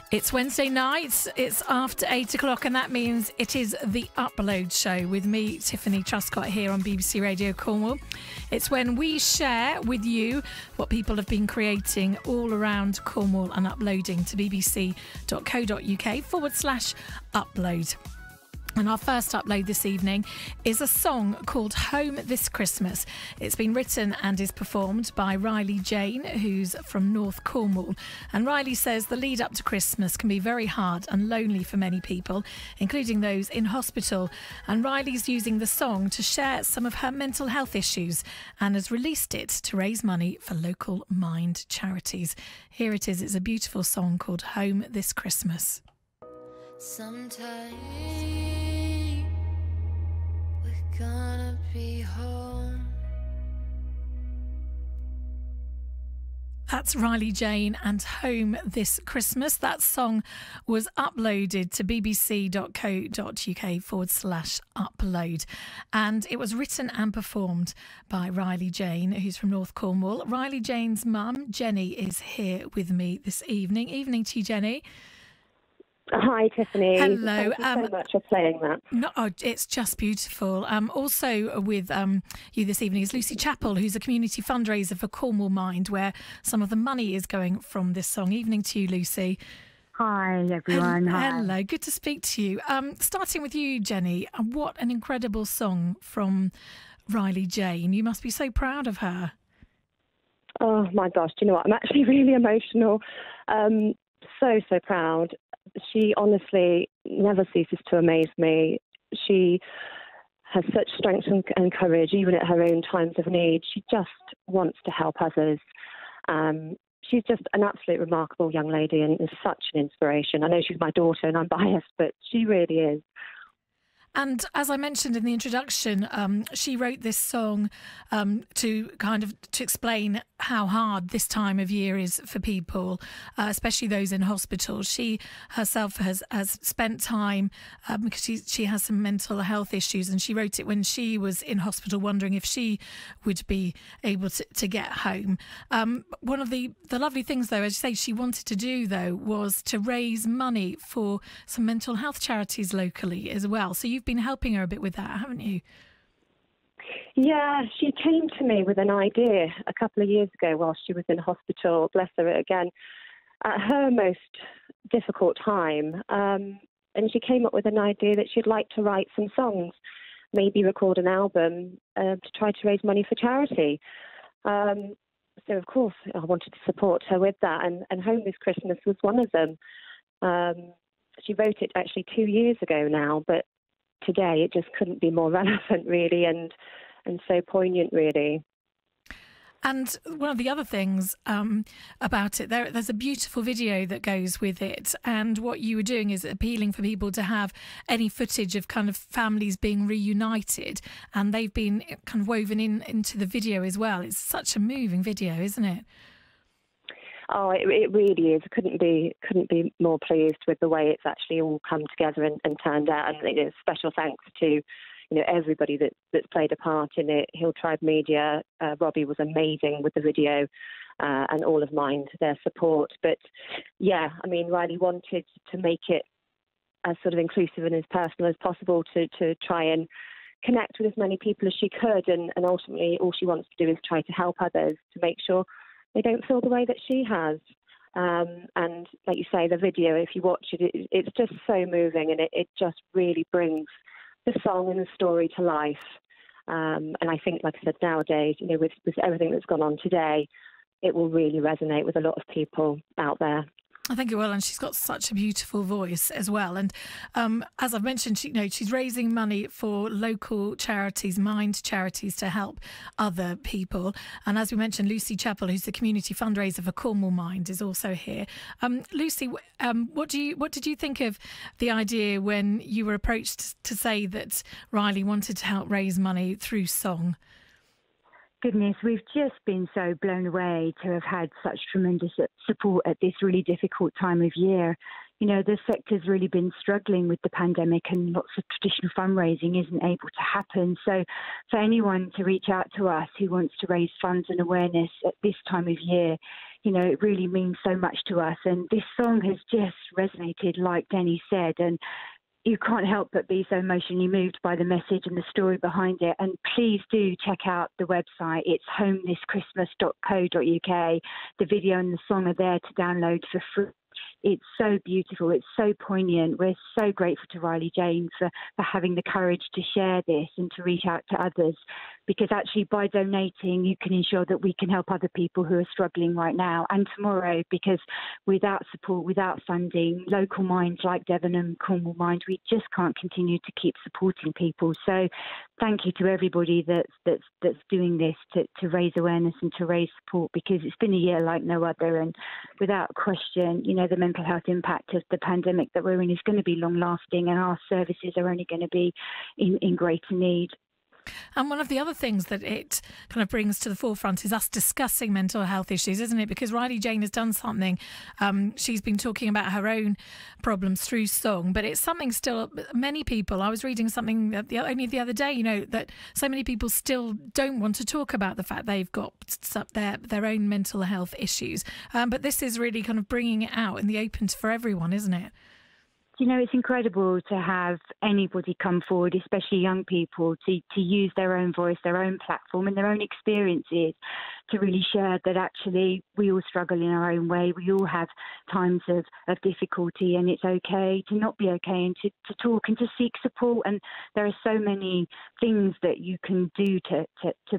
It's Wednesday night, it's after 8 o'clock, and that means it is the Upload Show with me, Tiffany Truscott, here on BBC Radio Cornwall. It's when we share with you what people have been creating all around Cornwall and uploading to bbc.co.uk/upload. And our first upload this evening is a song called Home This Christmas. It's been written and is performed by Jayne, who's from North Cornwall. And Riley says the lead up to Christmas can be very hard and lonely for many people, including those in hospital. And Riley's using the song to share some of her mental health issues and has released it to raise money for local Mind charities. Here it is. It's a beautiful song called Home This Christmas. Sometimes we're gonna be home. That's Jayne and Home This Christmas. That song was uploaded to bbc.co.uk/upload. And it was written and performed by Jayne, who's from North Cornwall. Jayne's mum, Jennie, is here with me this evening. Evening to you, Jennie. Hi, Tiffany. Hello. Thank you so much for playing that. No, it's just beautiful. Also with you this evening is Lucy Chappell, who's a community fundraiser for Cornwall Mind, where some of the money is going from this song. Evening to you, Lucy. Hi, everyone. Hello. Good to speak to you. Starting with you, Jennie. What an incredible song from Jayne. You must be so proud of her. Oh, my gosh. Do you know what? I'm actually really emotional. So proud. She honestly never ceases to amaze me. She has such strength and courage, even at her own times of need. She just wants to help others. She's just an absolute remarkable young lady and is such an inspiration. I know she's my daughter and I'm biased, but she really is. And as I mentioned in the introduction, she wrote this song to explain how hard this time of year is for people, especially those in hospital. She herself has spent time because she has some mental health issues, and she wrote it when she was in hospital, wondering if she would be able to get home. One of the lovely things, though, as you say, she wanted to do, though, was to raise money for some mental health charities locally as well. So you've been helping her a bit with that, haven't you? Yeah, she came to me with an idea a couple of years ago while she was in hospital, bless her again, at her most difficult time. And she came up with an idea that she'd like to write some songs, maybe record an album to try to raise money for charity. So, of course, I wanted to support her with that, and Home This Christmas was one of them. She wrote it actually 2 years ago now, but today it just couldn't be more relevant, really, and so poignant, really. And one of the other things about it, there's a beautiful video that goes with it. And what you were doing is appealing for people to have any footage of kind of families being reunited. And they've been kind of woven into the video as well. It's such a moving video, isn't it? Oh, it really is. Couldn't be more pleased with the way it's actually all come together and turned out. And special thanks to everybody that's played a part in it. Hill Tribe Media, Robbie was amazing with the video, and all of Mind, their support. But yeah, I mean, Riley wanted to make it as sort of inclusive and as personal as possible to try and connect with as many people as she could. And ultimately, all she wants to do is try to help others to make sure they don't feel the way that she has. And like you say, the video, if you watch it, it's just so moving, and it just really brings the song and the story to life. And I think, like I said, nowadays, with everything that's gone on today, it will really resonate with a lot of people out there. I think it will, and she's got such a beautiful voice as well. And as I've mentioned, she's raising money for local charities, Mind charities, to help other people. And as we mentioned, Lucy Chappell, who's the community fundraiser for Cornwall Mind, is also here. Lucy, what did you think of the idea when you were approached to say that Riley wanted to help raise money through song? Goodness, we've just been so blown away to have had such tremendous support at this really difficult time of year. The sector's really been struggling with the pandemic, and lots of traditional fundraising isn't able to happen. So for anyone to reach out to us who wants to raise funds and awareness at this time of year it really means so much to us. And this song has just resonated, like Jennie said, and you can't help but be so emotionally moved by the message and the story behind it. And please do check out the website. It's homethischristmas.co.uk. The video and the song are there to download for free. It's so beautiful. It's so poignant. We're so grateful to Riley Jayne for having the courage to share this and to reach out to others, because actually by donating, you can ensure that we can help other people who are struggling right now and tomorrow, because without support, without funding, local minds like Devon and Cornwall Mind, we just can't continue to keep supporting people. So thank you to everybody that's doing this to raise awareness and to raise support, because it's been a year like no other. And without question, the mental health impact of the pandemic that we're in is going to be long lasting, and our services are only going to be in greater need. And one of the other things that it kind of brings to the forefront is us discussing mental health issues, isn't it? Because Riley Jayne has done something. She's been talking about her own problems through song, but it's something still many people. I was reading something only the other day, that so many people still don't want to talk about the fact they've got their own mental health issues. But this is really kind of bringing it out in the open for everyone, isn't it? It's incredible to have anybody come forward, especially young people, to use their own voice, their own platform and their own experiences to really share that actually we all struggle in our own way. We all have times of difficulty, and it's okay to not be okay, and to talk and to seek support. And there are so many things that you can do to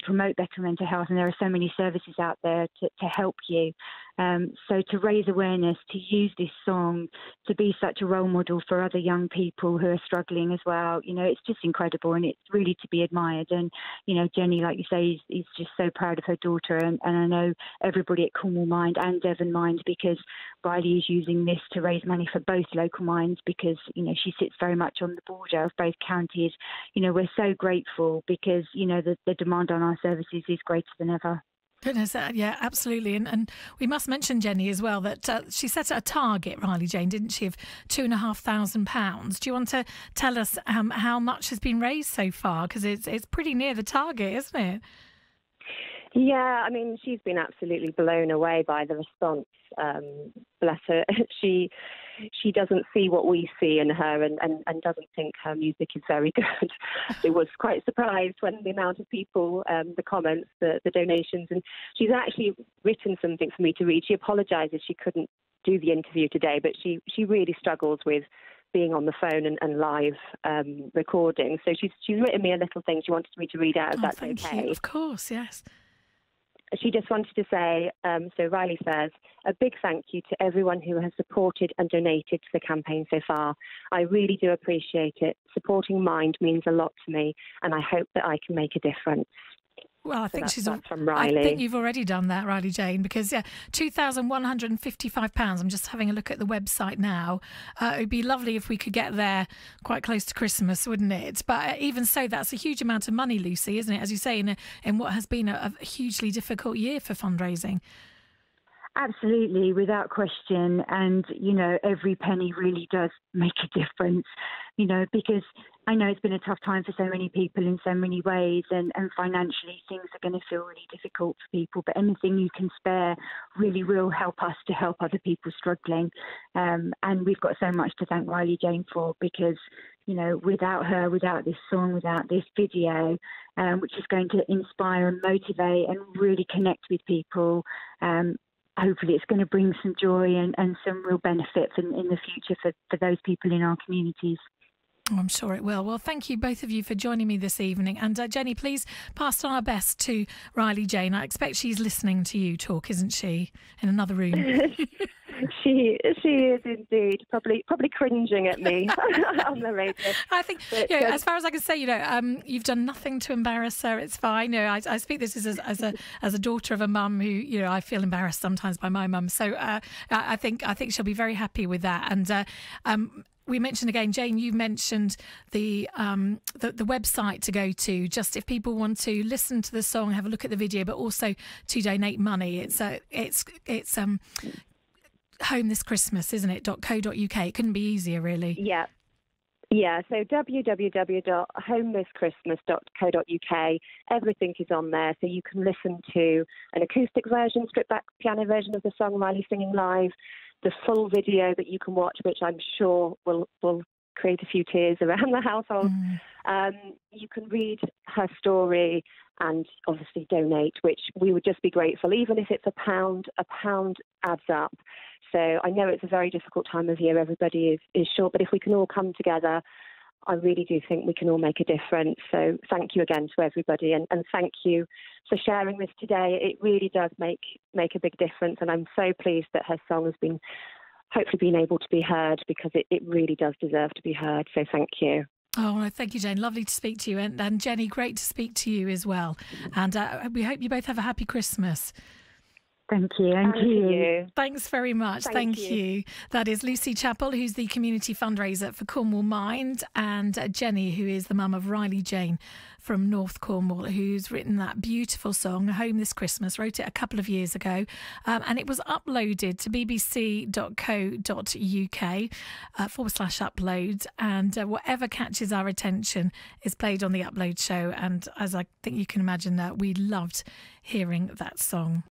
promote better mental health, and there are so many services out there to help you. So to raise awareness, to use this song, to be such a role model for other young people who are struggling as well, it's just incredible, and it's really to be admired. And, Jennie, like you say, is just so proud of her daughter, and I know everybody at Cornwall Mind and Devon Mind, because Riley is using this to raise money for both local minds, because, she sits very much on the border of both counties. We're so grateful because, the demand on our services is greater than ever. Goodness, yeah, absolutely. And we must mention, Jennie, as well, that she set a target, Riley Jayne, didn't she, of £2,500. Do you want to tell us how much has been raised so far? Because it's pretty near the target, isn't it? Yeah, I mean, she's been absolutely blown away by the response. Bless her. She doesn't see what we see in her, and doesn't think her music is very good. She was quite surprised when the amount of people, the comments, the donations, and she's actually written something for me to read. She apologises she couldn't do the interview today, but she really struggles with being on the phone and live recording. So she's written me a little thing she wanted me to read out, if that's thank okay. You. Of course, yes. She just wanted to say, so Riley says, a big thank you to everyone who has supported and donated to the campaign so far. I really do appreciate it. Supporting Mind means a lot to me, and I hope that I can make a difference. Well, I think that's from Riley. I think you've already done that, Riley Jayne, because £2,155. I'm just having a look at the website now. It would be lovely if we could get there quite close to Christmas, wouldn't it? But even so, that's a huge amount of money, Lucy, isn't it? As you say, in what has been a hugely difficult year for fundraising. Absolutely, without question. And, every penny really does make a difference, because I know it's been a tough time for so many people in so many ways, and financially things are going to feel really difficult for people. But anything you can spare really will help us to help other people struggling. And we've got so much to thank Riley Jayne for, because, without her, without this song, without this video, which is going to inspire and motivate and really connect with people, hopefully it's going to bring some joy and some real benefit in the future for those people in our communities. Oh, I'm sure it will. Well, thank you, both of you, for joining me this evening. And Jennie, please pass on our best to Riley Jayne. I expect she's listening to you talk, isn't she, in another room? She is indeed, probably cringing at me on the radio. I think, as far as I can say, you've done nothing to embarrass her. It's fine. I speak this as a daughter of a mum who, I feel embarrassed sometimes by my mum. So I think she'll be very happy with that. And we mentioned again, Jayne, you mentioned the website to go to, just if people want to listen to the song, have a look at the video, but also to donate money. It's Home This Christmas, isn't it? .co.uk. It couldn't be easier, really. Yeah. Yeah, so www.homethischristmas.co.uk. Everything is on there, so you can listen to an acoustic version, stripped back piano version of the song Riley singing live, the full video that you can watch, which I'm sure will create a few tears around the household. You can read her story and obviously donate, which we would just be grateful, even if it's a pound adds up. So I know it's a very difficult time of year, everybody is short, but if we can all come together, I really do think we can all make a difference. So thank you again to everybody, and thank you for sharing this today. It really does make a big difference, and I'm so pleased that her song has been hopefully been able to be heard, because it really does deserve to be heard. So thank you. Oh, thank you, Jayne. Lovely to speak to you. And Jennie, great to speak to you as well. And we hope you both have a happy Christmas. Thank you. And to you. Thanks very much. Thank you. That is Lucy Chappell, who's the community fundraiser for Cornwall Mind, and Jennie, who is the mum of Riley Jayne from North Cornwall, who's written that beautiful song, Home This Christmas, wrote it a couple of years ago, and it was uploaded to bbc.co.uk/upload, and whatever catches our attention is played on the Upload show, and as I think you can imagine, we loved hearing that song.